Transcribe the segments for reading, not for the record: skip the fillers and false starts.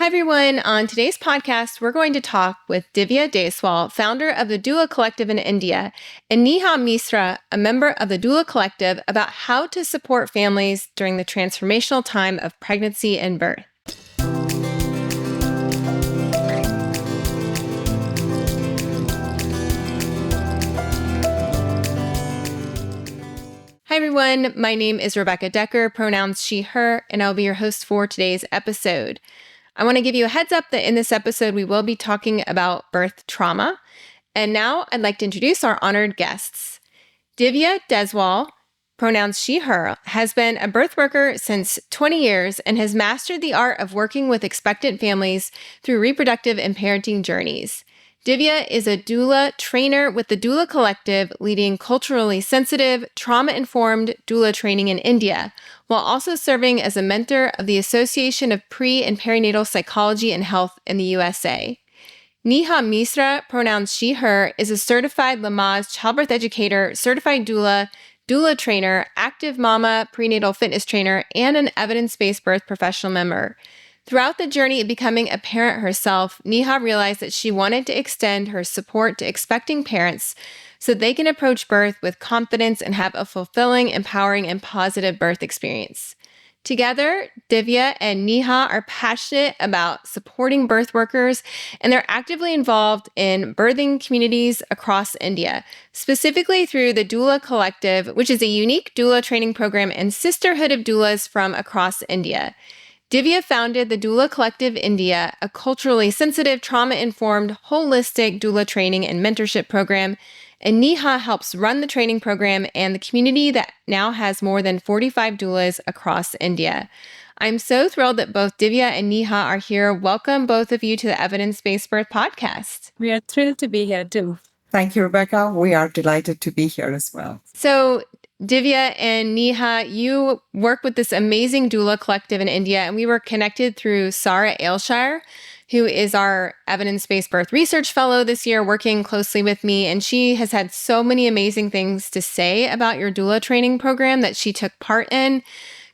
everyone. On today's podcast, we're going to talk with Divya Deswal, founder of the Doula Collective in India, and Neha Misra, a member of the Doula Collective, about how to support families during the transformational time of pregnancy and birth. Hi, everyone. My name is Rebecca Decker, pronouns she, her, and I'll be your host for today's episode. I want to give you a heads up that in this episode, we will be talking about birth trauma. And now I'd like to introduce our honored guests. Divya Deswal, pronouns she, her, has been a birth worker since 20 years and has mastered the art of working with expectant families through reproductive and parenting journeys. Divya is a doula trainer with the Doula Collective, leading culturally sensitive, trauma-informed doula training in India, while also serving as a mentor of the Association of Pre- and Perinatal Psychology and Health in the USA. Neha Misra, pronouns she, her, is a certified Lamaze childbirth educator, certified doula, doula trainer, active mama, prenatal fitness trainer, and an evidence-based birth professional member. Throughout the journey of becoming a parent herself, Neha realized that she wanted to extend her support to expecting parents so they can approach birth with confidence and have a fulfilling, empowering, and positive birth experience. Together, Divya and Neha are passionate about supporting birth workers, and they're actively involved in birthing communities across India, specifically through the Doula Collective, which is a unique doula training program and sisterhood of doulas from across India. Divya founded the Doula Collective India, a culturally sensitive, trauma-informed, holistic doula training and mentorship program, and Neha helps run the training program and the community that now has more than 45 doulas across India. I'm so thrilled that both Divya and Neha are here. Welcome, both of you, to the Evidence-Based Birth Podcast. We are thrilled to be here, too. Thank you, Rebecca. We are delighted to be here as well. So, Divya and Neha, you work with this amazing doula collective in India, and we were connected through Sarah Aylshire, who is our evidence-based birth research fellow this year, working closely with me. And she has had so many amazing things to say about your doula training program that she took part in.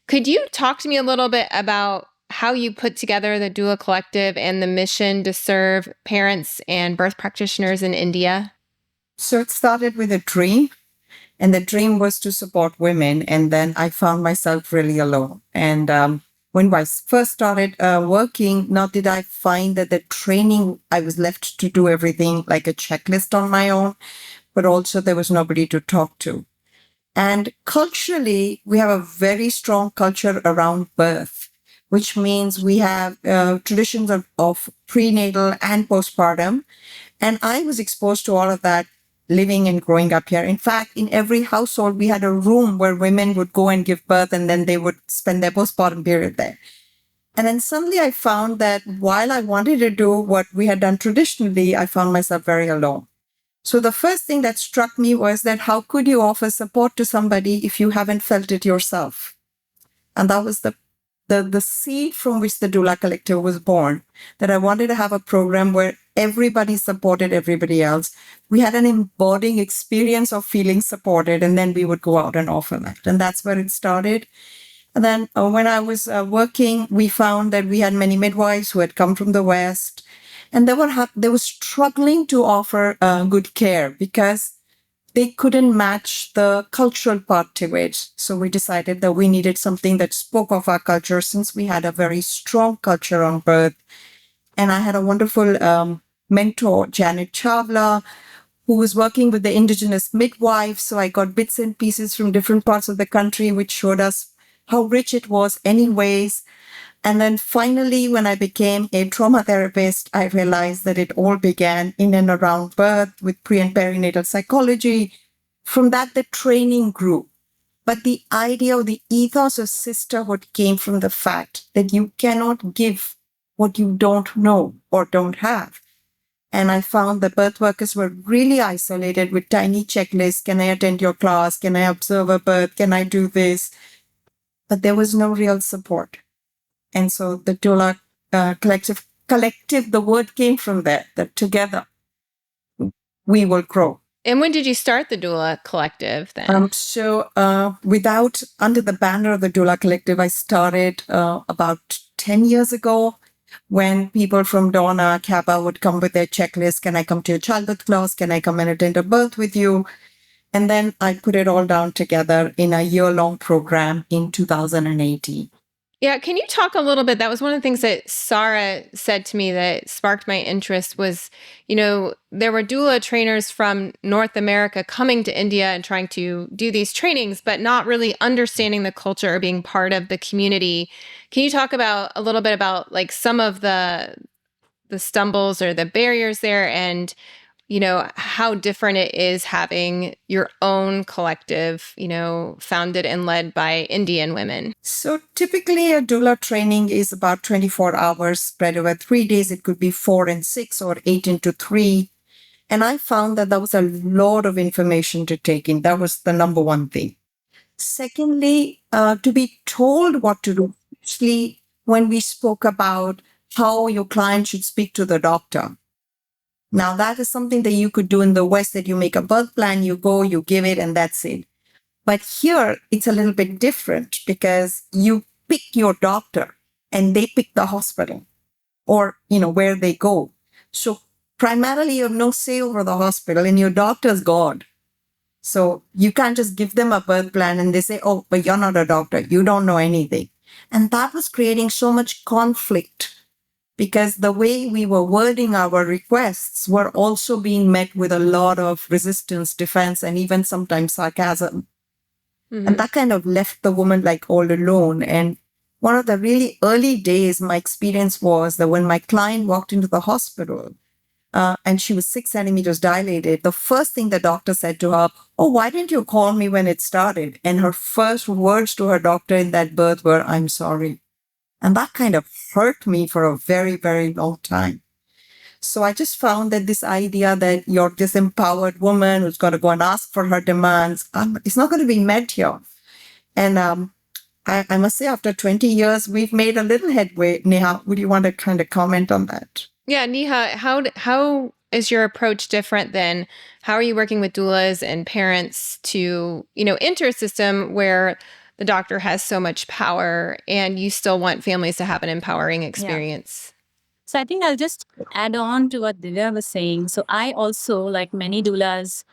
Could you talk to me a little bit about how you put together the Doula Collective and the mission to serve parents and birth practitioners in India? So it started with a dream. And the dream was to support women. And then I found myself really alone. And when I first started working, not did I find that the training, I was left to do everything like a checklist on my own, but also there was nobody to talk to. And culturally, we have a very strong culture around birth, which means we have traditions of prenatal and postpartum. And I was exposed to all of that living and growing up here. In fact, in every household, we had a room where women would go and give birth and then they would spend their postpartum period there. And then suddenly I found that while I wanted to do what we had done traditionally, I found myself very alone. So the first thing that struck me was that how could you offer support to somebody if you haven't felt it yourself? And that was the seed from which the Doula Collective was born, that I wanted to have a program where everybody supported everybody else. We had an embodied experience of feeling supported, and then we would go out and offer that. And that's where it started. And then when I was working, we found that we had many midwives who had come from the West, and they were struggling to offer good care because they couldn't match the cultural part to it. So we decided that we needed something that spoke of our culture, since we had a very strong culture on birth. And I had a wonderful mentor, Janet Chawla, who was working with the indigenous midwives. So I got bits and pieces from different parts of the country, which showed us how rich it was anyways. And then finally, when I became a trauma therapist, I realized that it all began in and around birth with pre- and perinatal psychology. From that, the training grew. But the idea of the ethos of sisterhood came from the fact that you cannot give what you don't know or don't have. And I found the birth workers were really isolated with tiny checklists. Can I attend your class? Can I observe a birth? Can I do this? But there was no real support. And so the Doula Collective, the word came from there, that together we will grow. And when did you start the Doula Collective then? Under the banner of the Doula Collective, I started about 10 years ago. when people from Donna, Kappa would come with their checklist. Can I come to your childbirth class? Can I come and attend a birth with you? And then I put it all down together in a year-long program in 2018. Yeah, can you talk a little bit? That was one of the things that Sarah said to me that sparked my interest was, there were doula trainers from North America coming to India and trying to do these trainings, but not really understanding the culture or being part of the community. Can you talk about a little bit about like some of the stumbles or the barriers there and how different it is having your own collective, founded and led by Indian women? So typically a doula training is about 24 hours spread over 3 days. It could be 4 and 6 or 8 into 3. And I found that was a lot of information to take in. That was the number one thing. Secondly, to be told what to do, especially when we spoke about how your client should speak to the doctor. Now, that is something that you could do in the West, that you make a birth plan, you go, you give it, and that's it. But here, it's a little bit different because you pick your doctor and they pick the hospital or, where they go. So primarily, you have no say over the hospital and your doctor's God. So you can't just give them a birth plan and they say, oh, but you're not a doctor. You don't know anything. And that was creating so much conflict because the way we were wording our requests were also being met with a lot of resistance, defense, and even sometimes sarcasm. Mm-hmm. And that kind of left the woman like all alone. And one of the really early days, my experience was that when my client walked into the hospital, and she was 6 centimeters dilated, the first thing the doctor said to her, oh, why didn't you call me when it started? And her first words to her doctor in that birth were, I'm sorry. And that kind of hurt me for a very, very long time. So I just found that this idea that you're this empowered woman who's going to go and ask for her demands, it's not going to be met here. And I must say, after 20 years, we've made a little headway. Neha, would you want to kind of comment on that? Yeah, Neha, how is your approach different than how are you working with doulas and parents to, enter a system where the doctor has so much power and you still want families to have an empowering experience? Yeah. So I think I'll just add on to what Divya was saying. So I also, like many doulas,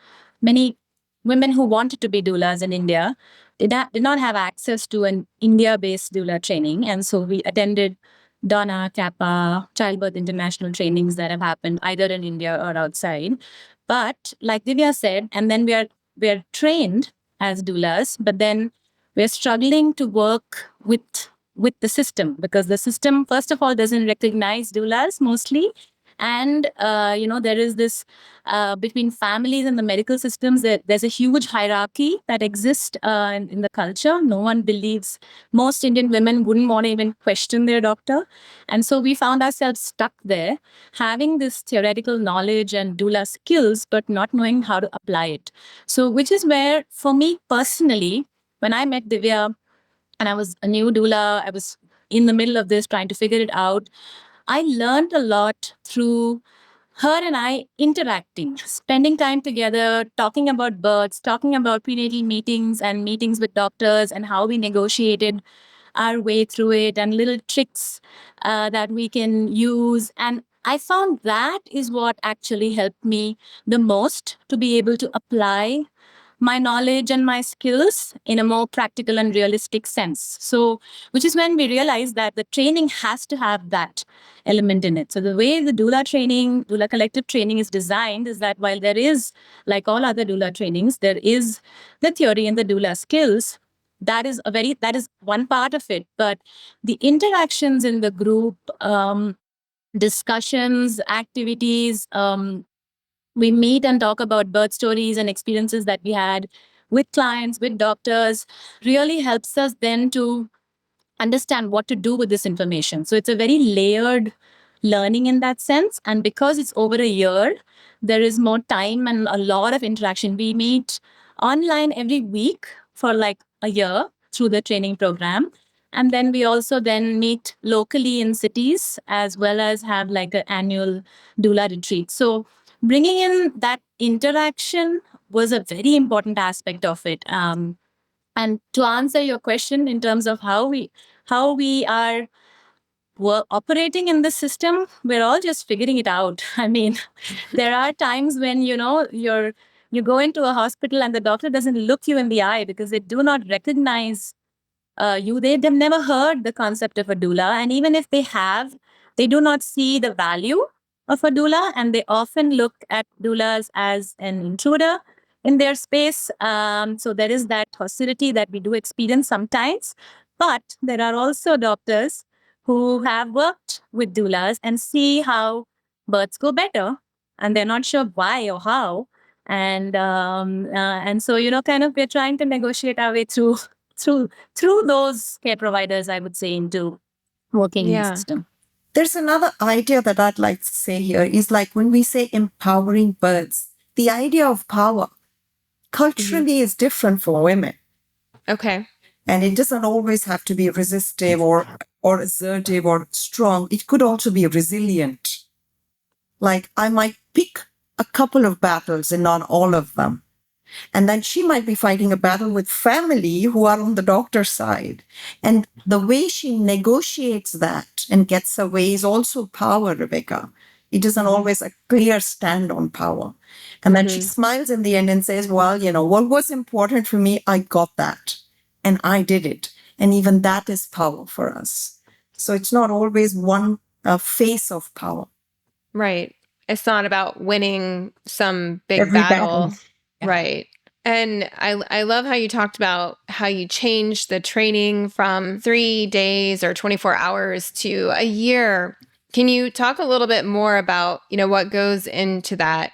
many women who wanted to be doulas in India, did not have access to an India-based doula training. And so we attended Donna, Kappa, childbirth international trainings that have happened either in India or outside. But like Divya said, and then we are trained as doulas, but then we're struggling to work with the system because the system, first of all, doesn't recognize doulas mostly. And, there is this between families and the medical systems, there's a huge hierarchy that exists in the culture. No one believes, most Indian women wouldn't want to even question their doctor. And so we found ourselves stuck there, having this theoretical knowledge and doula skills, but not knowing how to apply it. So, which is where, for me personally, when I met Divya, and I was a new doula, I was in the middle of this trying to figure it out. I learned a lot through her and I interacting, spending time together, talking about births, talking about prenatal meetings and meetings with doctors and how we negotiated our way through it and little tricks that we can use. And I found that is what actually helped me the most to be able to apply my knowledge and my skills in a more practical and realistic sense. So, which is when we realized that the training has to have that element in it. So the way the doula training, doula collective training is designed is that while there is, like all other doula trainings, there is the theory and the doula skills. That is one part of it. But the interactions in the group, discussions, activities, we meet and talk about birth stories and experiences that we had with clients, with doctors, really helps us then to understand what to do with this information. So it's a very layered learning in that sense. And because it's over a year, there is more time and a lot of interaction. We meet online every week for like a year through the training program. And then we also then meet locally in cities as well as have like an annual doula retreat. So bringing in that interaction was a very important aspect of it. And to answer your question in terms of how we are operating in this system, we're all just figuring it out. I mean, there are times when, you go into a hospital and the doctor doesn't look you in the eye because they do not recognize they've never heard the concept of a doula. And even if they have, they do not see the value of a doula. And they often look at doulas as an intruder in their space. So there is that hostility that we do experience sometimes. But there are also doctors who have worked with doulas and see how births go better. And they're not sure why or how. And so, kind of we're trying to negotiate our way through those care providers, I would say, into working in the Yeah. system. There's another idea that I'd like to say here is like when we say empowering births, the idea of power culturally is different for women. Okay. And it doesn't always have to be resistive or assertive or strong. It could also be resilient. Like I might pick a couple of battles and not all of them. And then she might be fighting a battle with family who are on the doctor's side. And the way she negotiates that and gets her way is also power, Rebecca. It isn't always a clear stand on power. And then she smiles in the end and says, well, what was important for me, I got that. And I did it. And even that is power for us. So it's not always one face of power. Right. It's not about winning some big Every battle. Yeah. Right. And I love how you talked about how you changed the training from 3 days or 24 hours to a year. Can you talk a little bit more about, what goes into that?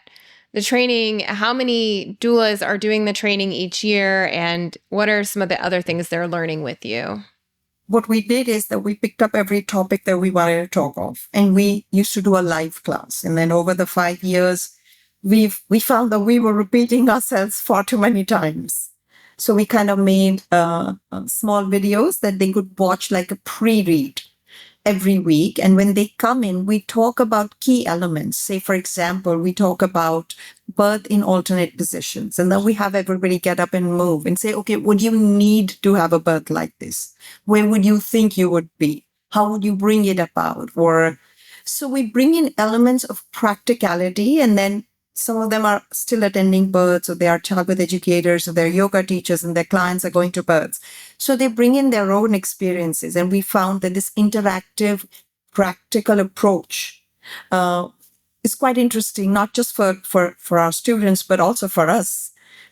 The training, how many doulas are doing the training each year, and what are some of the other things they're learning with you? What we did is that we picked up every topic that we wanted to talk of, and we used to do a live class. And then over the 5 years, we found that we were repeating ourselves far too many times. So we kind of made small videos that they could watch like a pre-read every week. And when they come in, we talk about key elements. Say, for example, we talk about birth in alternate positions. And then we have everybody get up and move and say, okay, would you need to have a birth like this? Where would you think you would be? How would you bring it about? So we bring in elements of practicality, and then some of them are still attending births, or they are childbirth educators, or they're yoga teachers, and their clients are going to births. So they bring in their own experiences. And we found that this interactive, practical approach is quite interesting, not just for our students, but also for us,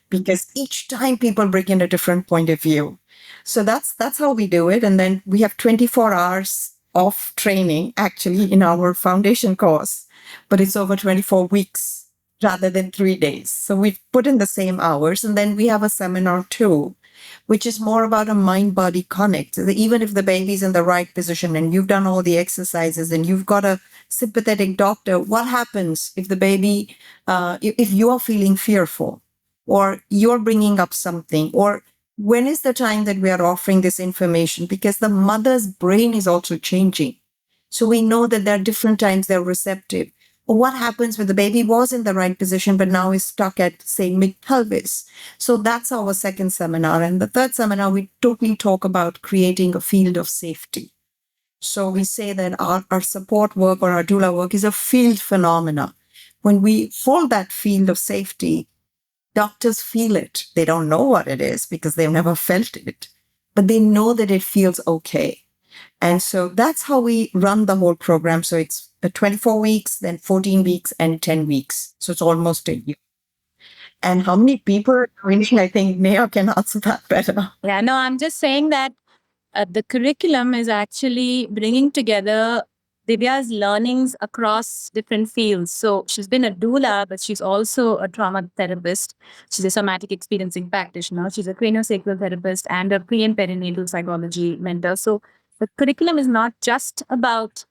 because each time people bring in a different point of view. So that's how we do it. And then we have 24 hours of training actually in our foundation course, but it's over 24 weeks rather than 3 days. So we put in the same hours. And then we have a seminar too, which is more about a mind-body connect. So that even if the baby's in the right position and you've done all the exercises and you've got a sympathetic doctor, what happens if the baby, if you're feeling fearful or you're bringing up something, or when is the time that we are offering this information? Because the mother's brain is also changing. So we know that there are different times they're receptive. Or what happens when the baby was in the right position, but now is stuck at, say, mid-pelvis? So that's our second seminar. And the third seminar, we totally talk about creating a field of safety. So we say that our support work or our doula work is a field phenomena. When we hold that field of safety, doctors feel it. They don't know what it is because they've never felt it, but they know that it feels okay. And so that's how we run the whole program. So it's 24 weeks, then 14 weeks, and 10 weeks. So it's almost a year. And how many people? I think Neha can answer that better. Yeah, no, I'm just saying that the curriculum is actually bringing together Divya's learnings across different fields. So she's been a doula, but she's also a trauma therapist. She's a somatic experiencing practitioner. She's a craniosacral therapist and a pre and perinatal psychology mentor. So the curriculum is not just about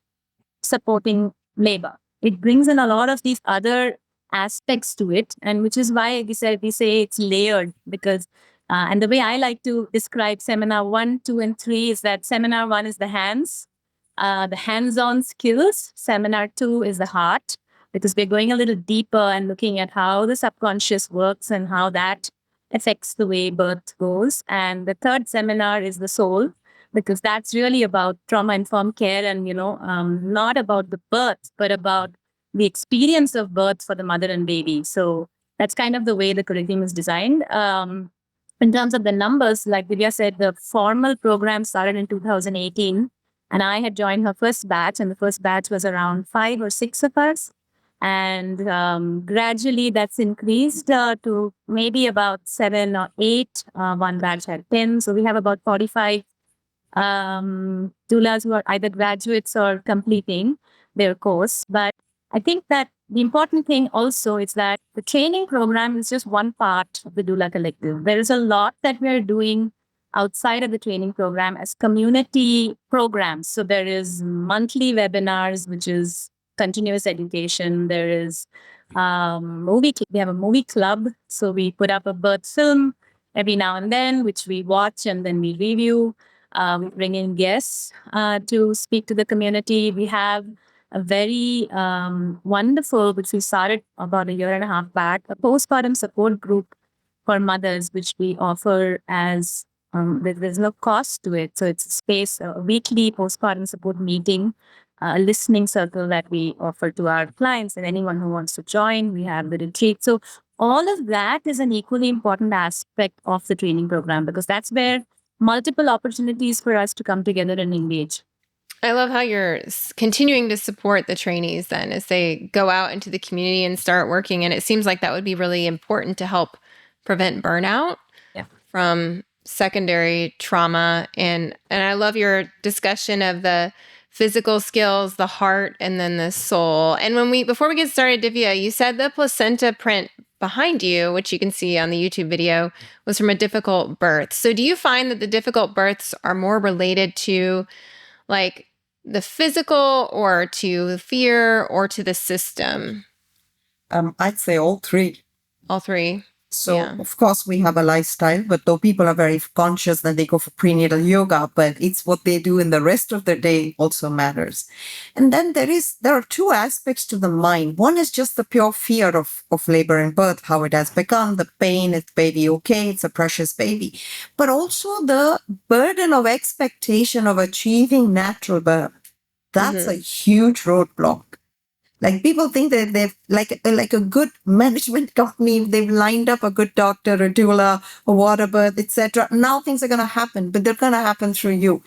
supporting labor. It brings in a lot of these other aspects to it, and which is why we say it's layered because. And the way I like to describe seminar 1, 2, and 3 is that seminar 1 is the hands-on skills. Seminar 2 is the heart, because we're going a little deeper and looking at how the subconscious works and how that affects the way birth goes. And the third seminar is the soul, because that's really about trauma-informed care and, not about the birth, but about the experience of birth for the mother and baby. So that's kind of the way the curriculum is designed. In terms of the numbers, like Divya said, the formal program started in 2018, and I had joined her first batch, and the first batch was around 5 or 6 of us. And gradually that's increased to maybe about 7 or 8. One batch had 10. So we have about 45 doulas who are either graduates or completing their course. But I think that the important thing also is that the training program is just one part of the Doula Collective. There is a lot that we are doing outside of the training program as community programs. So there is monthly webinars, which is continuous education. There is we have a movie club. So we put up a birth film every now and then, which we watch and then we review. We bring in guests to speak to the community. We have a very wonderful, which we started about a year and a half back, a postpartum support group for mothers, which we offer as there's no cost to it. So it's a space, a weekly postpartum support meeting, a listening circle that we offer to our clients and anyone who wants to join. We have the retreat. So all of that is an equally important aspect of the training program because that's where multiple opportunities for us to come together and engage. I love how you're continuing to support the trainees then as they go out into the community and start working. And it seems like that would be really important to help prevent burnout from secondary trauma. And I love your discussion of the physical skills, the heart, and then the soul. And before we get started, Divya, you said the placenta print behind you, which you can see on the YouTube video, was from a difficult birth. So do you find that the difficult births are more related to like the physical or to fear or to the system? I'd say all three. All three. So, Yeah. of course, we have a lifestyle, but though people are very conscious that they go for prenatal yoga, but it's what they do in the rest of the day also matters. And then there are two aspects to the mind. One is just the pure fear of labor and birth, how it has become, the pain, is baby okay, it's a precious baby, but also the burden of expectation of achieving natural birth. That's a huge roadblock. Like people think that they've like a good management company, they've lined up a good doctor, a doula, a water birth, etc. Now things are going to happen, but they're going to happen through you.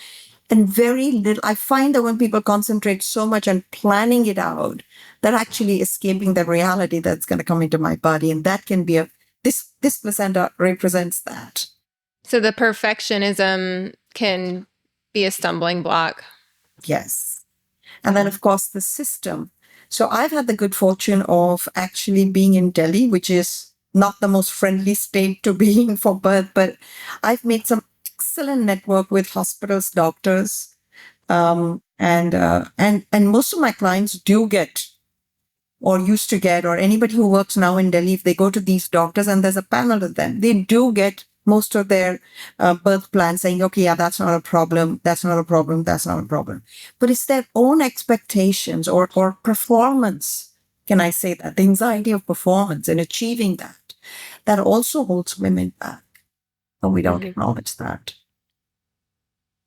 And very little, I find that when people concentrate so much on planning it out, they're actually escaping the reality that's going to come into my body. And that can be this placenta represents that. So the perfectionism can be a stumbling block. Yes. And then, of course, the system. So I've had the good fortune of actually being in Delhi, which is not the most friendly state to be in for birth, but I've made some excellent network with hospitals, doctors, and most of my clients do get or used to get, or anybody who works now in Delhi, if they go to these doctors and there's a panel of them, they do get most of their birth plans saying, okay, yeah, that's not a problem, that's not a problem, that's not a problem. But it's their own expectations or performance. Can I say that? The anxiety of performance and achieving that also holds women back. And we don't acknowledge that.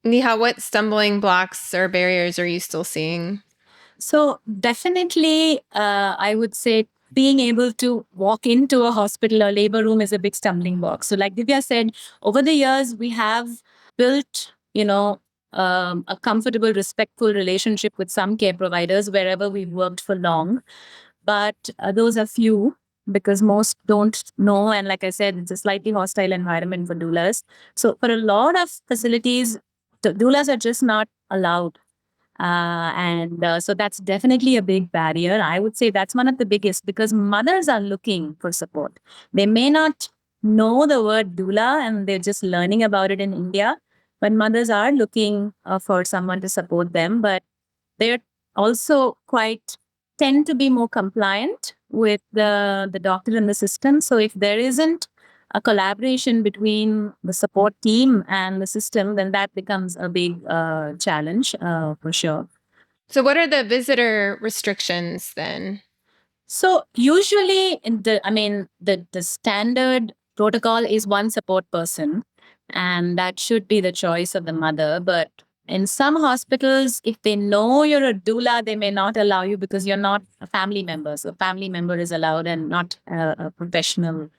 Neha, what stumbling blocks or barriers are you still seeing? So definitely, I would say being able to walk into a hospital or labor room is a big stumbling block. So like Divya said, over the years, we have built, a comfortable, respectful relationship with some care providers wherever we've worked for long. But those are few because most don't know. And like I said, it's a slightly hostile environment for doulas. So for a lot of facilities, the doulas are just not allowed. So that's definitely a big barrier. I would say that's one of the biggest because mothers are looking for support. They may not know the word doula and they're just learning about it in India, but mothers are looking for someone to support them. But they're also tend to be more compliant with the doctor and the system. So if there isn't a collaboration between the support team and the system, then that becomes a big challenge for sure. So what are the visitor restrictions then? So usually the standard protocol is one support person. And that should be the choice of the mother. But in some hospitals, if they know you're a doula, they may not allow you because you're not a family member. So, family member is allowed and not a professional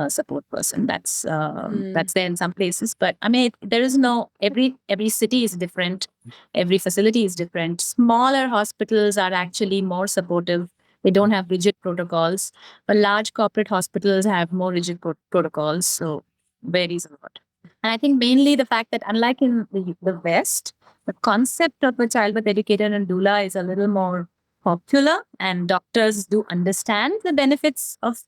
support person. That's there in some places. But I mean, there is no every city is different. Every facility is different. Smaller hospitals are actually more supportive. They don't have rigid protocols, but large corporate hospitals have more rigid protocols. So varies a lot. And I think mainly the fact that unlike in the West, the concept of a childbirth educator and doula is a little more popular, and doctors do understand the benefits of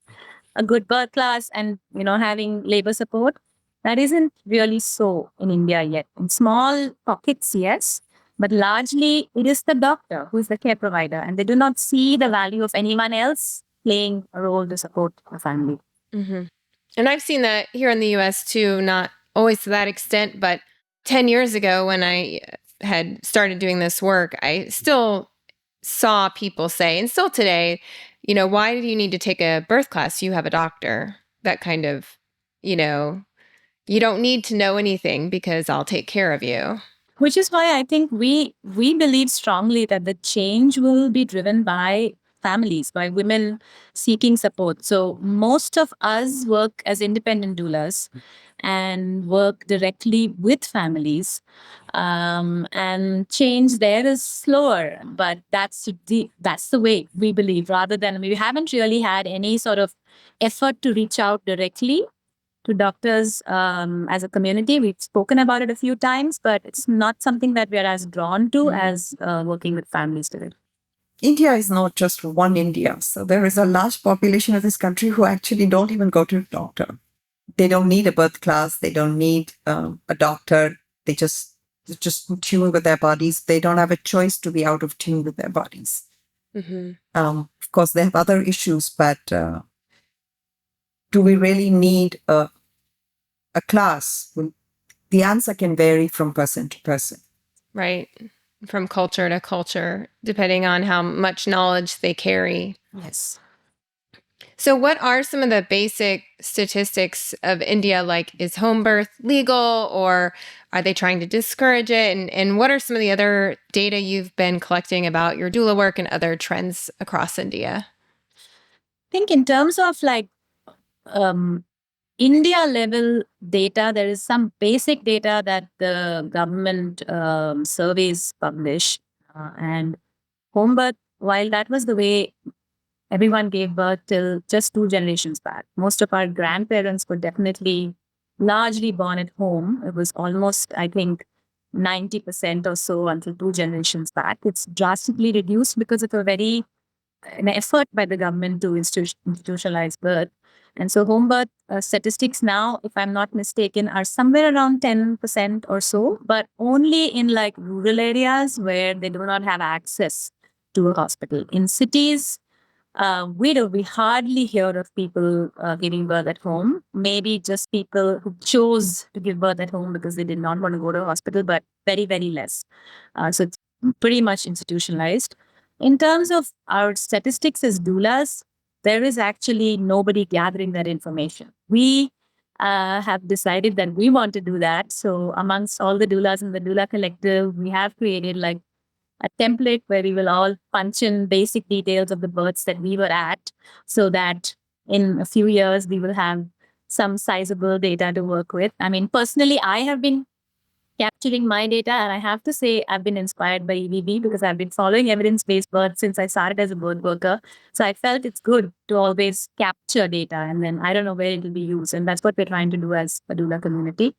a good birth class and having labor support. That isn't really so in India yet. In small pockets, yes, but largely it is the doctor who is the care provider, and they do not see the value of anyone else playing a role to support the family. Mm-hmm. And I've seen that here in the US too, not always to that extent, but 10 years ago when I had started doing this work, I still saw people say, and still today, why do you need to take a birth class? You have a doctor. That kind of, you don't need to know anything because I'll take care of you. Which is why I think we believe strongly that the change will be driven by families, by women seeking support. So most of us work as independent doulas and work directly with families. And change there is slower, but that's the way we believe. Rather than we haven't really had any sort of effort to reach out directly to doctors as a community. We've spoken about it a few times, but it's not something that we are as drawn to as working with families today. India is not just one India. So there is a large population of this country who actually don't even go to a doctor. They don't need a birth class. They don't need a doctor. They just in tune with their bodies. They don't have a choice to be out of tune with their bodies. Mm-hmm. Of course, they have other issues, but do we really need a class? Well, the answer can vary from person to person. Right. From culture to culture, depending on how much knowledge they carry. Yes. So what are some of the basic statistics of India? Like, is home birth legal, or are they trying to discourage it? And what are some of the other data you've been collecting about your doula work and other trends across India? I think in terms of India level data, there is some basic data that the government surveys publish. And home birth, while that was the way everyone gave birth till just 2 generations back, most of our grandparents were definitely largely born at home. It was almost, I think, 90% or so until 2 generations back. It's drastically reduced because of an effort by the government to institutionalize birth. And so home birth statistics now, if I'm not mistaken, are somewhere around 10% or so, but only in rural areas where they do not have access to a hospital. In cities, we hardly hear of people giving birth at home. Maybe just people who chose to give birth at home because they did not want to go to a hospital, but very, very less. So it's pretty much institutionalized. In terms of our statistics as doulas, there is actually nobody gathering that information. We have decided that we want to do that. So amongst all the doulas in the Doula Collective, we have created a template where we will all punch in basic details of the births that we were at, so that in a few years we will have some sizable data to work with. I mean, personally, I have been capturing my data, and I have to say I've been inspired by EVB because I've been following evidence-based birth since I started as a birth worker. So I felt it's good to always capture data, and then I don't know where it will be used. And that's what we're trying to do as a doula community.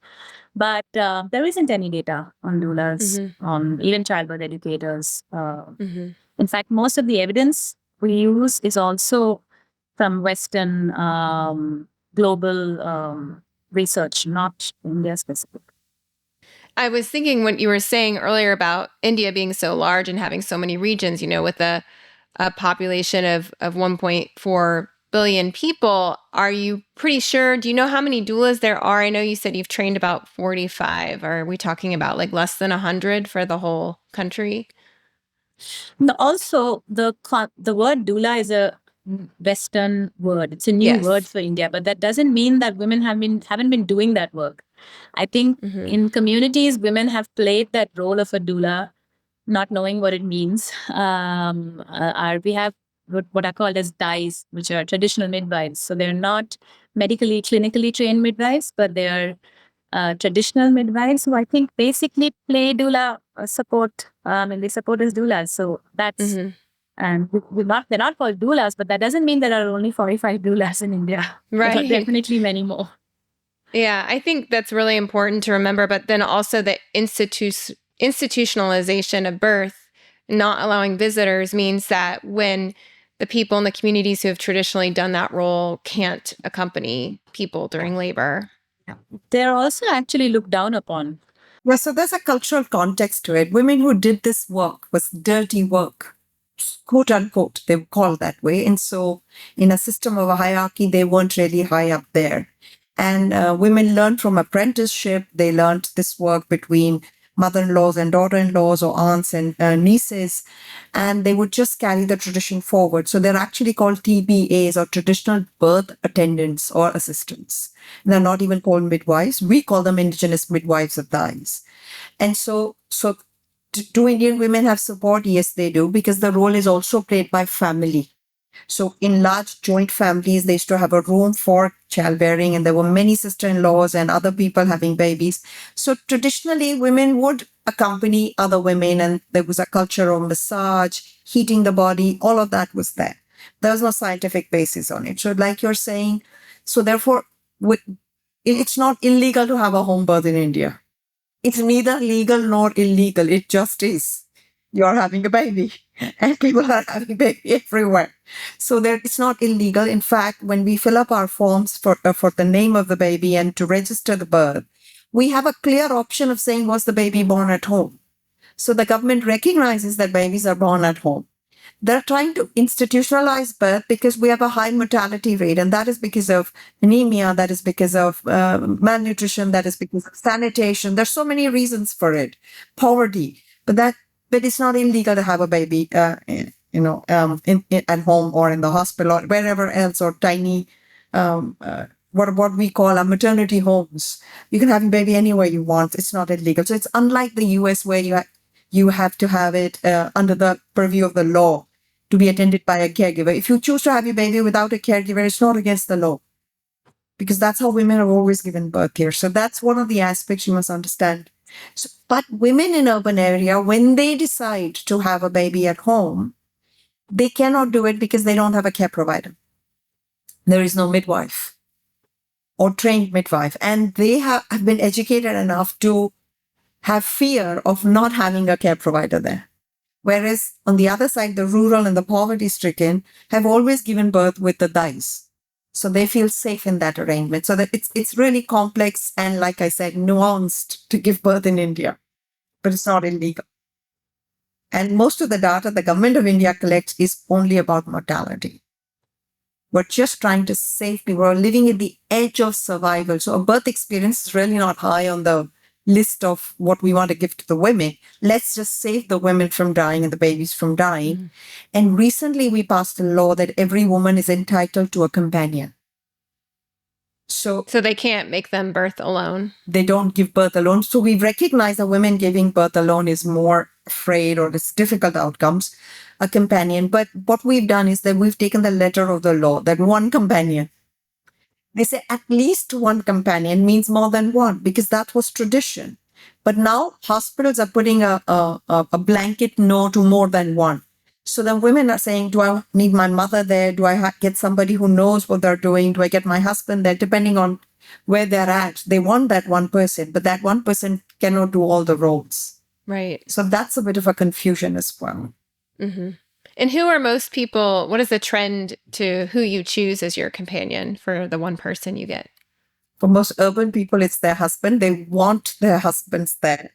But there isn't any data on doulas, on even childbirth educators. In fact, most of the evidence we use is also from Western global research, not India specific. I was thinking what you were saying earlier about India being so large and having so many regions, with a population of 1.4 billion people. Are you pretty sure? Do you know how many doulas there are? I know you said you've trained about 45. Are we talking about less than 100 for the whole country? Also, the word doula is a Western word. It's a new Yes. word for India, but that doesn't mean that women haven't been doing that work. I think in communities, women have played that role of a doula, not knowing what it means. We have what are called as DIs, which are traditional midwives. So they're not medically, clinically trained midwives, but they are traditional midwives who I think basically play doula support, and they support as doulas. So that's and they're not called doulas, but that doesn't mean there are only 45 doulas in India. There are Right. definitely many more. Yeah, I think that's really important to remember. But then also the institutionalization of birth, not allowing visitors, means that when the people in the communities who have traditionally done that role can't accompany people during labor. They're also actually looked down upon. Yeah, so there's a cultural context to it. Women who did this work was dirty work, quote unquote, they were called that way. And so, in a system of a hierarchy, they weren't really high up there. And women learned from apprenticeship. They learned this work between mother-in-laws and daughter-in-laws or aunts and nieces, and they would just carry the tradition forward. So they're actually called TBAs, or traditional birth attendants or assistants. They're not even called midwives. We call them indigenous midwives of DIs. And so do Indian women have support? Yes, they do, because the role is also played by family. So in large joint families, they used to have a room for childbearing, and there were many sister-in-laws and other people having babies. So traditionally, women would accompany other women, and there was a culture of massage, heating the body, all of that was there. There was no scientific basis on it. So like you're saying, so therefore, it's not illegal to have a home birth in India. It's neither legal nor illegal. It just is. You're having a baby, and people are having a baby everywhere. So there, it's not illegal. In fact, when we fill up our forms for the name of the baby and to register the birth, we have a clear option of saying, was the baby born at home? So the government recognizes that babies are born at home. They're trying to institutionalize birth because we have a high mortality rate, and that is because of anemia, that is because of malnutrition, that is because of sanitation. There's so many reasons for it, poverty, but it's not illegal to have a baby, at home or in the hospital or wherever else, or tiny, what we call our maternity homes. You can have a baby anywhere you want. It's not illegal. So it's unlike the US, where you have to have it under the purview of the law to be attended by a caregiver. If you choose to have your baby without a caregiver, it's not against the law, because that's how women have always given birth here. So that's one of the aspects you must understand. So, but women in urban area, when they decide to have a baby at home, they cannot do it because they don't have a care provider. There is no midwife or trained midwife, and they have been educated enough to have fear of not having a care provider there. Whereas on the other side, the rural and the poverty stricken have always given birth with the DIs. So they feel safe in that arrangement. So that it's really complex and, like I said, nuanced to give birth in India, but it's not illegal. And most of the data the government of India collects is only about mortality. We're just trying to save people who are living at the edge of survival. So a birth experience is really not high on the list of what we want to give to the women. Let's just save the women from dying and the babies from dying. Mm-hmm. And recently we passed a law that every woman is entitled to a companion. So they can't make them birth alone. They don't give birth alone. So we recognize that women giving birth alone is more afraid, or it's difficult outcomes, a companion. But what we've done is that we've taken the letter of the law, that one companion. They say at least one companion means more than one, because that was tradition. But now hospitals are putting a blanket no to more than one. So the women are saying, do I need my mother there? Do I get somebody who knows what they're doing? Do I get my husband there? Depending on where they're at, they want that one person, but that one person cannot do all the roles. Right. So that's a bit of a confusion as well. Mm-hmm. And who are most people, what is the trend to who you choose as your companion for the one person you get? For most urban people, it's their husband. They want their husbands there.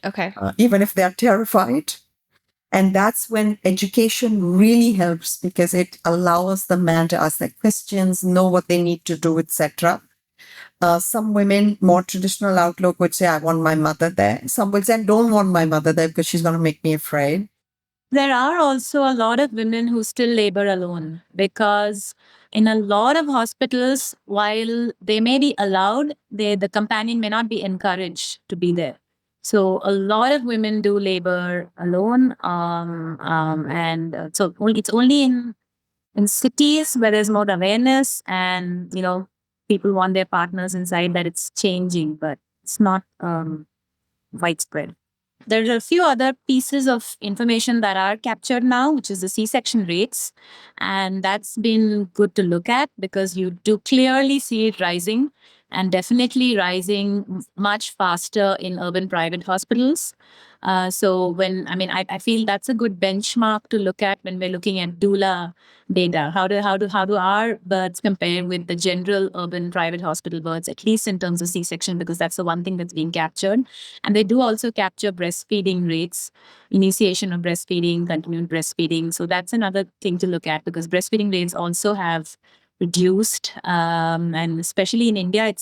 Okay. Even if they're terrified. And that's when education really helps, because it allows the man to ask their questions, know what they need to do, etc. Some women, more traditional outlook, would say, I want my mother there. Some would say, I don't want my mother there because she's going to make me afraid. There are also a lot of women who still labor alone because in a lot of hospitals, while they may be allowed, the companion may not be encouraged to be there. So a lot of women do labor alone, and so it's only in cities where there's more awareness and people want their partners inside that it's changing, but it's not widespread. There's a few other pieces of information that are captured now, which is the C-section rates. And that's been good to look at because you do clearly see it rising and definitely rising much faster in urban private hospitals. So I feel that's a good benchmark to look at when we're looking at doula data. How do our births compare with the general urban private hospital births, at least in terms of C-section, because that's the one thing that's being captured. And they do also capture breastfeeding rates, initiation of breastfeeding, continued breastfeeding. So that's another thing to look at because breastfeeding rates also have reduced. And especially in India,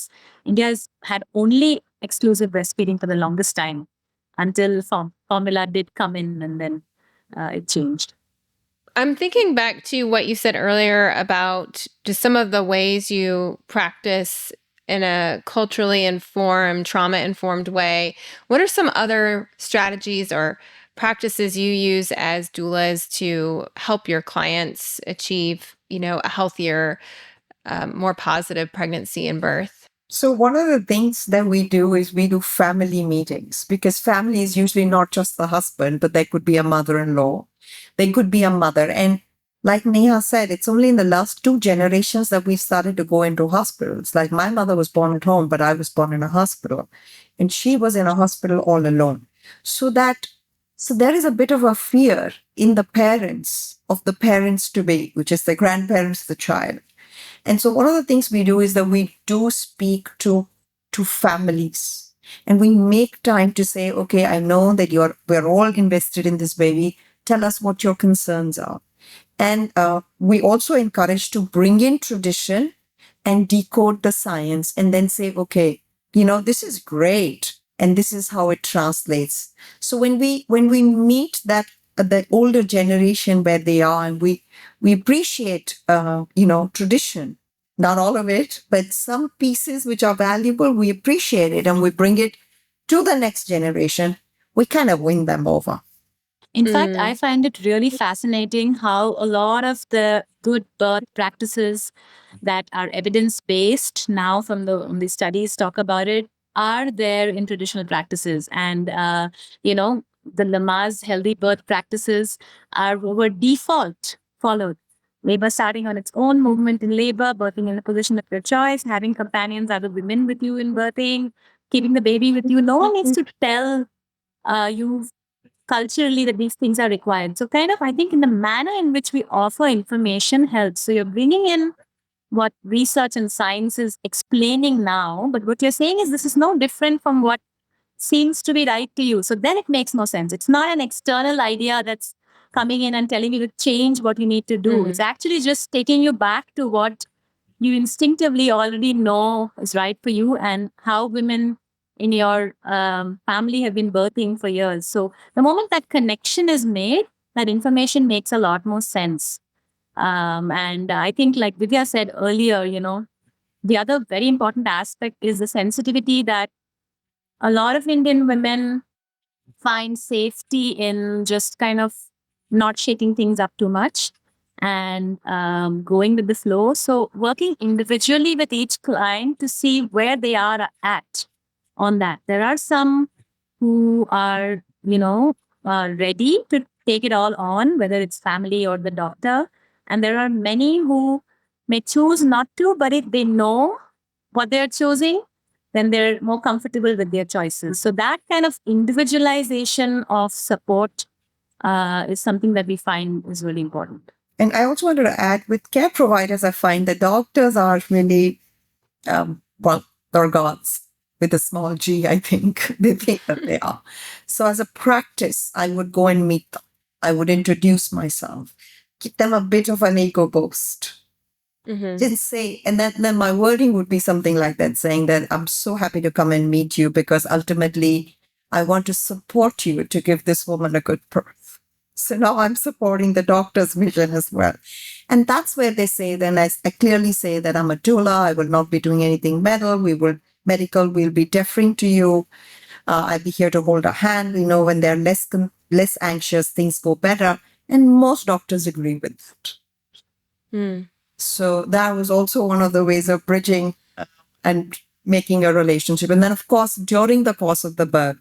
India's had only exclusive breastfeeding for the longest time until formula did come in and then it changed. I'm thinking back to what you said earlier about just some of the ways you practice in a culturally informed, trauma informed way. What are some other strategies or practices you use as doulas to help your clients achieve, a healthier, more positive pregnancy and birth? So one of the things that we do is we do family meetings because family is usually not just the husband, but there could be a mother-in-law. There could be a mother. And like Neha said, it's only in the last 2 generations that we started to go into hospitals. Like my mother was born at home, but I was born in a hospital and she was in a hospital all alone. So there is a bit of a fear in the parents of the parents to be, which is the grandparents of the child. And so one of the things we do is that we do speak to families and we make time to say, okay, I know that we're all invested in this baby. Tell us what your concerns are. And we also encourage to bring in tradition and decode the science and then say, okay, this is great. And this is how it translates. So when we meet the older generation where they are and we appreciate, tradition, not all of it, but some pieces which are valuable, we appreciate it and we bring it to the next generation. We kind of win them over. In fact, I find it really fascinating how a lot of the good birth practices that are evidence-based now from the studies talk about it are there in traditional practices. And, the Lama's healthy birth practices were default followed. Labor starting on its own, movement in labor, birthing in the position of your choice, having companions, other women with you in birthing, keeping the baby with you. No one needs to tell you culturally that these things are required. So kind of, I think in the manner in which we offer information helps. So you're bringing in what research and science is explaining now, but what you're saying is this is no different from what seems to be right to you. So then it makes more sense. It's not an external idea that's coming in and telling you to change what you need to do. It's actually just taking you back to what you instinctively already know is right for you and how women in your family have been birthing for years. So the moment that connection is made, that information makes a lot more sense. And I think, like Divya said earlier, the other very important aspect is the sensitivity that a lot of Indian women find safety in just kind of not shaking things up too much and going with the flow. So working individually with each client to see where they are at on that. There are some who are, ready to take it all on, whether it's family or the doctor. And there are many who may choose not to, but if they know what they're choosing, then they're more comfortable with their choices. So that kind of individualization of support is something that we find is really important. And I also wanted to add with care providers, I find the doctors are really, they're gods with a small g, I think. They think that they are. So as a practice, I would go and meet them. I would introduce myself, give them a bit of an ego boost. Just say, and then my wording would be something like that, saying that I'm so happy to come and meet you because ultimately I want to support you to give this woman a good birth. So now I'm supporting the doctor's vision as well. And that's where they say, then I clearly say that I'm a doula. I will not be doing anything medical. We'll be deferring to you. I'll be here to hold a hand. We know when they're less anxious, things go better. And most doctors agree with that. Mm. So that was also one of the ways of bridging and making a relationship. And then, of course, during the course of the birth,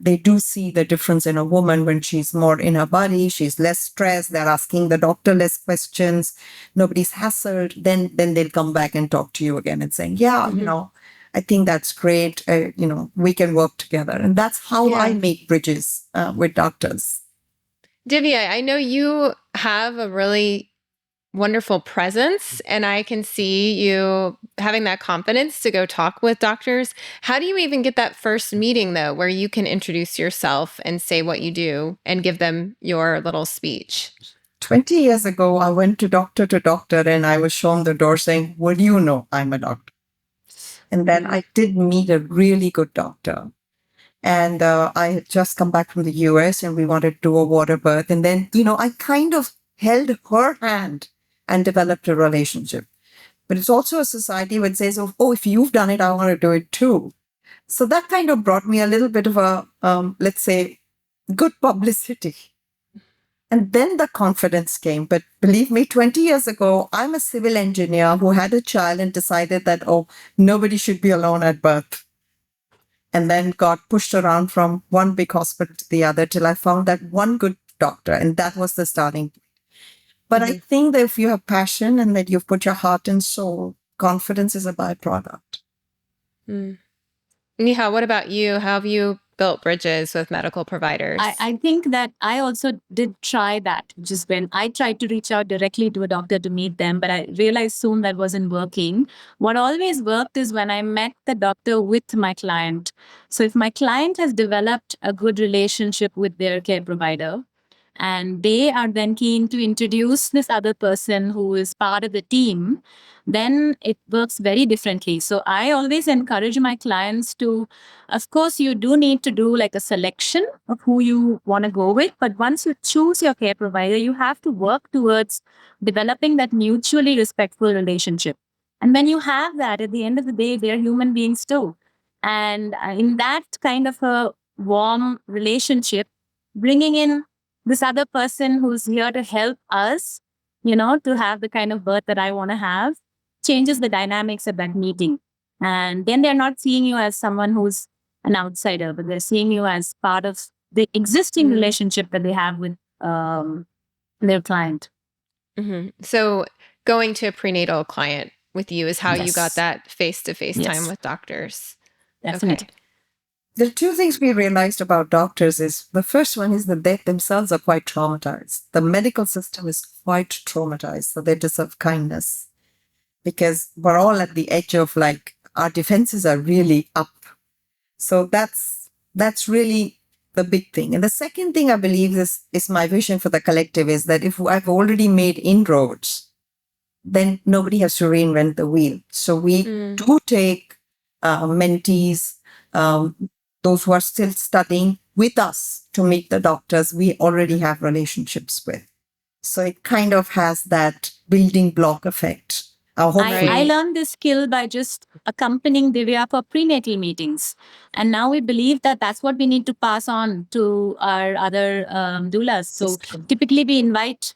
they do see the difference in a woman when she's more in her body, she's less stressed, they're asking the doctor less questions, nobody's hassled. Then they'll come back and talk to you again and saying, yeah, I think that's great. We can work together. And that's how I make bridges with doctors. Divya, I know you have a really wonderful presence, and I can see you having that confidence to go talk with doctors. How do you even get that first meeting, though, where you can introduce yourself and say what you do and give them your little speech? 20 years ago, I went to doctor and I was shown the door saying, well, you know, I'm a doctor. And then I did meet a really good doctor. And I had just come back from the US and we wanted to do a water birth. And then, I kind of held her hand and developed a relationship. But it's also a society which says, oh, if you've done it, I want to do it too. So that kind of brought me a little bit of a, let's say, good publicity. And then the confidence came. But believe me, 20 years ago, I'm a civil engineer who had a child and decided that, nobody should be alone at birth. And then got pushed around from one big hospital to the other till I found that one good doctor. And that was the starting point. But I think that if you have passion and that you've put your heart and soul, confidence is a byproduct. Neha, what about you? How have you built bridges with medical providers? I think that I also did try that, just when I tried to reach out directly to a doctor to meet them, but I realized soon that wasn't working. What always worked is when I met the doctor with my client. So if my client has developed a good relationship with their care provider, and they are then keen to introduce this other person who is part of the team, then it works very differently. So I always encourage my clients to, of course, you do need to do like a selection of who you want to go with. But once you choose your care provider, you have to work towards developing that mutually respectful relationship. And when you have that, at the end of the day, they're human beings too. And in that kind of a warm relationship, bringing in this other person who's here to help us, to have the kind of birth that I want to have, changes the dynamics of that meeting. And then they're not seeing you as someone who's an outsider, but they're seeing you as part of the existing relationship that they have with their client. So going to a prenatal client with you is how you got that face-to-face time with doctors. Definitely. Okay. The two things we realized about doctors is the first one is that they themselves are quite traumatized. The medical system is quite traumatized, so they deserve kindness because we're all at the edge of our defenses are really up. So that's really the big thing. And the second thing I believe is my vision for the collective is that if I've already made inroads, then nobody has to reinvent the wheel. So we do take mentees, those who are still studying with us to meet the doctors we already have relationships with. So it kind of has that building block effect. I learned this skill by just accompanying Divya for prenatal meetings. And now we believe that that's what we need to pass on to our other doulas. So typically we invite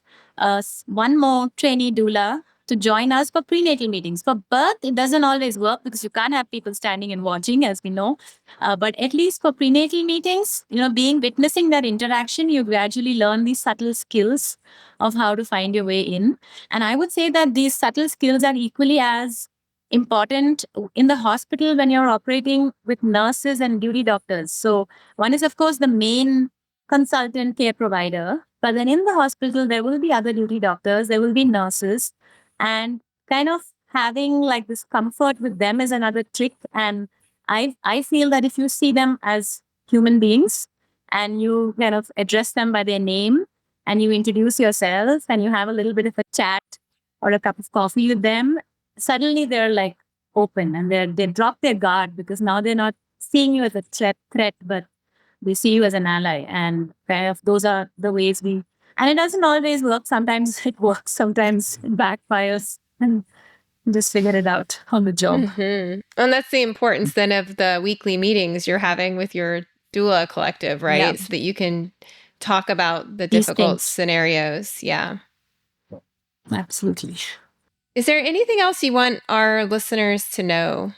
one more trainee doula to join us for prenatal meetings. For birth, it doesn't always work because you can't have people standing and watching, as we know. But at least for prenatal meetings, witnessing that interaction, you gradually learn these subtle skills of how to find your way in. And I would say that these subtle skills are equally as important in the hospital when you're operating with nurses and duty doctors. So one is, of course, the main consultant care provider. But then in the hospital, there will be other duty doctors, there will be nurses, and kind of having like this comfort with them is another trick. And I feel that if you see them as human beings and you kind of address them by their name and you introduce yourself and you have a little bit of a chat or a cup of coffee with them, suddenly they're like open and they drop their guard because now they're not seeing you as a threat, but They see you as an ally, and kind of those are the ways we. And it doesn't always work. Sometimes it works. Sometimes it backfires, and just figure it out on the job. And that's the importance then of the weekly meetings you're having with your doula collective, right? Yeah. So that you can talk about the These difficult things. scenarios. Yeah. Absolutely. Is there anything else you want our listeners to know,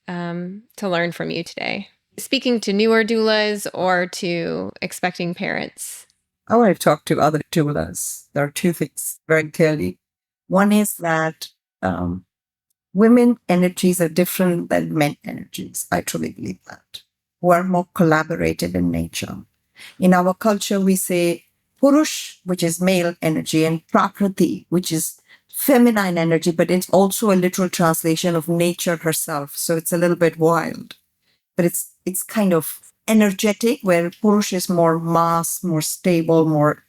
to learn from you today? Speaking to newer doulas or to expecting parents? I want to talk to other doulas. There are two things very clearly. One is that women energies are different than men energies. I truly believe that. We're more collaborative in nature. In our culture, we say Purush, which is male energy, and Prakriti, which is feminine energy, but it's also a literal translation of nature herself. So it's a little bit wild, but it's kind of energetic, where Purush is more mass, more stable, more,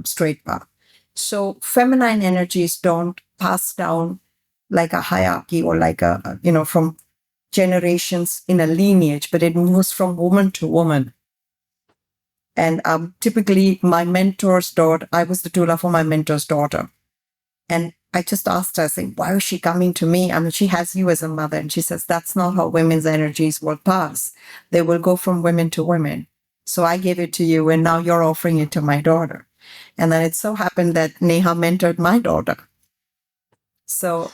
straight path. So feminine energies don't pass down like a hierarchy or like from generations in a lineage, but it moves from woman to woman. And typically, my mentor's daughter, I was the doula for my mentor's daughter. And I just asked her, saying, why is she coming to me? I mean, she has you as a mother. And she says, that's not how women's energies will pass. They will go from women to women. So I gave it to you, and now you're offering it to my daughter. And then it so happened that Neha mentored my daughter. So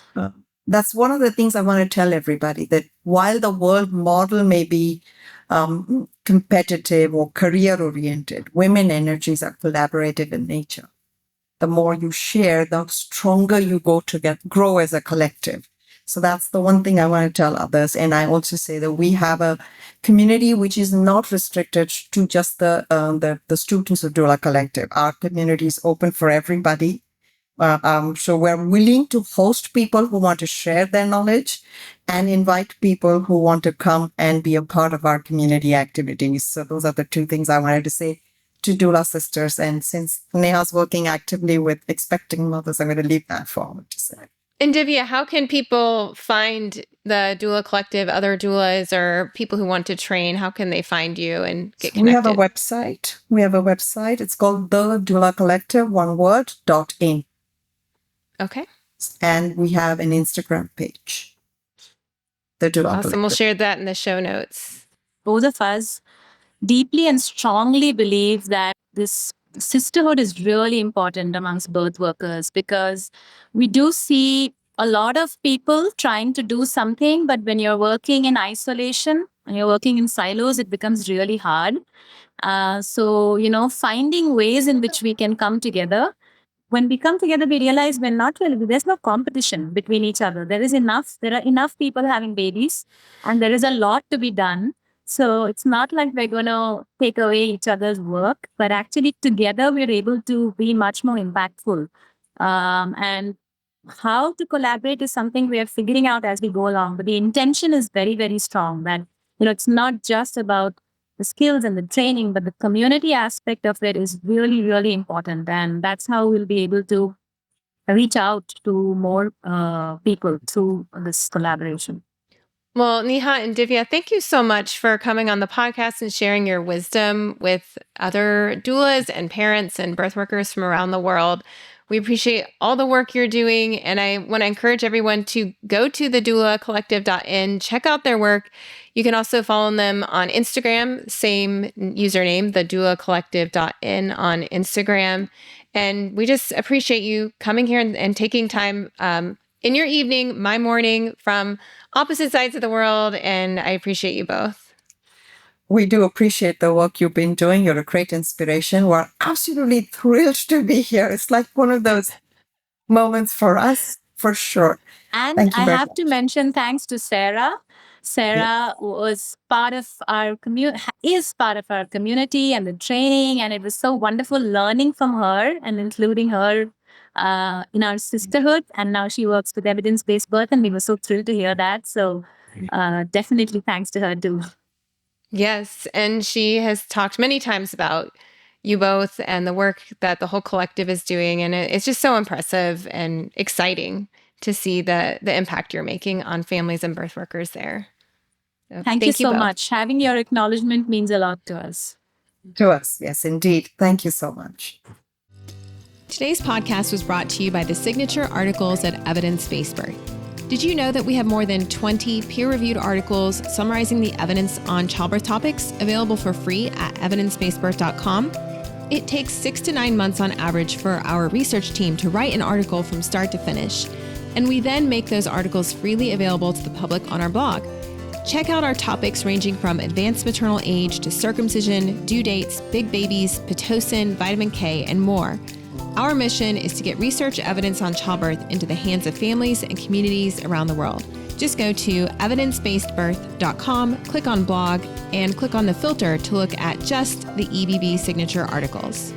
that's one of the things I want to tell everybody, that while the world model may be competitive or career oriented, women energies are collaborative in nature. The more you share, the stronger you grow as a collective. So that's the one thing I want to tell others. And I also say that we have a community which is not restricted to just the students of Doula Collective. Our community is open for everybody. So we're willing to host people who want to share their knowledge and invite people who want to come and be a part of our community activities. So those are the two things I wanted to say to doula sisters. And since Neha's working actively with expecting mothers, I'm going to leave that for her to say. And Divya, how can people find the Doula Collective, other doulas, or people who want to train? How can they find you and get connected? We have a website. It's called the Doula Collective, one word, .in. Okay. And we have an Instagram page. The Doula Awesome. Collective. We'll share that in the show notes. Both of us deeply and strongly believe that this sisterhood is really important amongst birth workers, because we do see a lot of people trying to do something, but when you're working in isolation and you're working in silos, it becomes really hard. So, finding ways in which we can come together. When we come together, we realize there's no competition between each other. There are enough people having babies, and there is a lot to be done. So it's not like we're going to take away each other's work, but actually together we're able to be much more impactful. And how to collaborate is something we are figuring out as we go along. But the intention is very, very strong, that, it's not just about the skills and the training, but the community aspect of it is really, really important. And that's how we'll be able to reach out to more people through this collaboration. Well, Neha and Divya, thank you so much for coming on the podcast and sharing your wisdom with other doulas and parents and birth workers from around the world. We appreciate all the work you're doing. And I want to encourage everyone to go to the doulacollective.in, check out their work. You can also follow them on Instagram, same username, the doulacollective.in on Instagram. And we just appreciate you coming here and taking time in your evening, my morning, from opposite sides of the world. And I appreciate you both. We do appreciate the work you've been doing. You're a great inspiration. We're absolutely thrilled to be here. It's like one of those moments for us, for sure. And I have to mention thanks to Sarah. Sarah was part of our is part of our community and the training. And it was so wonderful learning from her and including her in our sisterhood. And now she works with evidence-based birth. And we were so thrilled to hear that. So definitely thanks to her too. Yes. And she has talked many times about you both and the work that the whole collective is doing. And it's just so impressive and exciting to see the impact you're making on families and birth workers there. So Thank you so both. much. Having your acknowledgement means a lot to us. To us, yes, indeed. Thank you so much. Today's podcast was brought to you by the signature articles at Evidence-Based Birth. Did you know that we have more than 20 peer-reviewed articles summarizing the evidence on childbirth topics available for free at evidencebased.com? It takes 6 to 9 months on average for our research team to write an article from start to finish, and we then make those articles freely available to the public on our blog. Check out our topics ranging from advanced maternal age to circumcision, due dates, big babies, Pitocin, vitamin K, and more. Our mission is to get research evidence on childbirth into the hands of families and communities around the world. Just go to evidencebased.com, click on blog, and click on the filter to look at just the EBB signature articles.